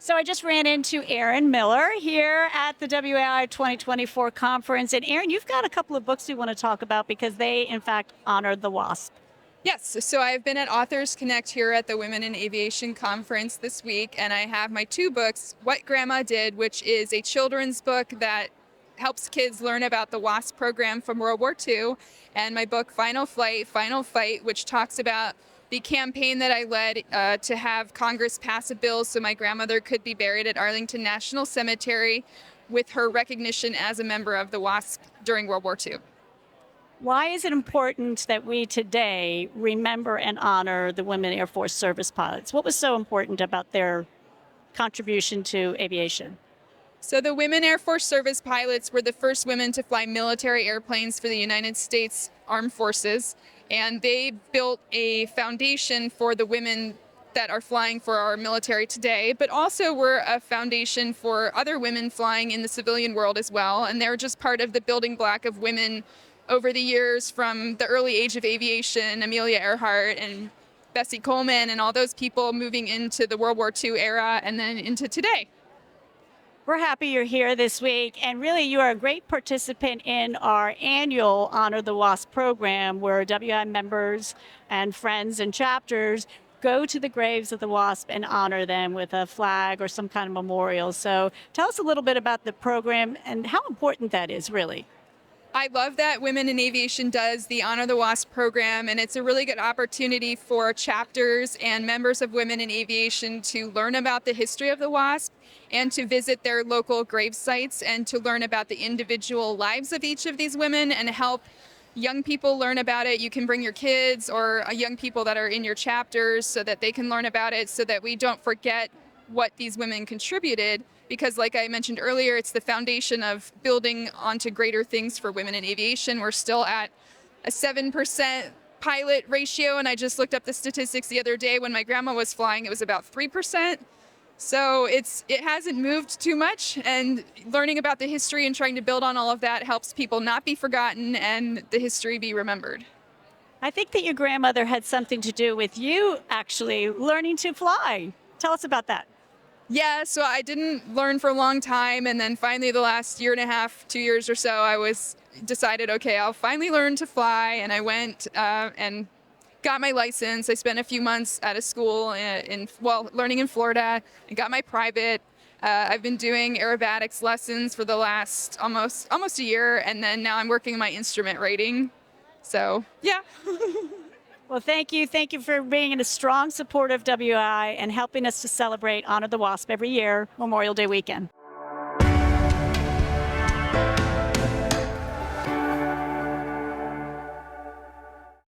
So I just ran into Erin Miller here at the WAI 2024 conference. And Erin, you've got a couple of books you want to talk about because they, in fact, honored the WASP. Yes, so I've been at Authors Connect here at the Women in Aviation conference this week, and I have my two books, What Grandma Did, which is a children's book that helps kids learn about the WASP program from World War II, and my book, Final Flight, Final Fight, which talks about the campaign that I led to have Congress pass a bill so my grandmother could be buried at Arlington National Cemetery with her recognition as a member of the WASP during World War II. Why is it important that we today remember and honor the Women Airforce Service Pilots? What was so important about their contribution to aviation? So the Women Air Force Service Pilots were the first women to fly military airplanes for the United States Armed Forces, and they built a foundation for the women that are flying for our military today, but also were a foundation for other women flying in the civilian world as well, and they're just part of the building block of women over the years from the early age of aviation, Amelia Earhart and Bessie Coleman and all those people moving into the World War II era and then into today. We're happy you're here this week, and really you are a great participant in our annual Honor the WASP program where WI members and friends and chapters go to the graves of the WASP and honor them with a flag or some kind of memorial. So tell us a little bit about the program and how important that is, really. I love that Women in Aviation does the Honor the WASP program, and it's a really good opportunity for chapters and members of Women in Aviation to learn about the history of the WASP and to visit their local grave sites and to learn about the individual lives of each of these women and help young people learn about it. You can bring your kids or young people that are in your chapters so that they can learn about it so that we don't forget what these women contributed, because like I mentioned earlier, it's the foundation of building onto greater things for women in aviation. We're still at a 7% pilot ratio, and I just looked up the statistics the other day. When my grandma was flying, it was about 3%. So it hasn't moved too much, and learning about the history and trying to build on all of that helps people not be forgotten and the history be remembered. I think that your grandmother had something to do with you actually learning to fly. Tell us about that. Yeah, so I didn't learn for a long time, and then finally the last year and a half, 2 years or so, I decided, okay, I'll finally learn to fly, and I went and got my license. I spent a few months at a school learning in Florida, and got my private. I've been doing aerobatics lessons for the last almost a year, and then now I'm working on my instrument rating. So yeah. Well, thank you. Thank you for being a strong support of WI and helping us to celebrate Honor the WASP every year, Memorial Day weekend.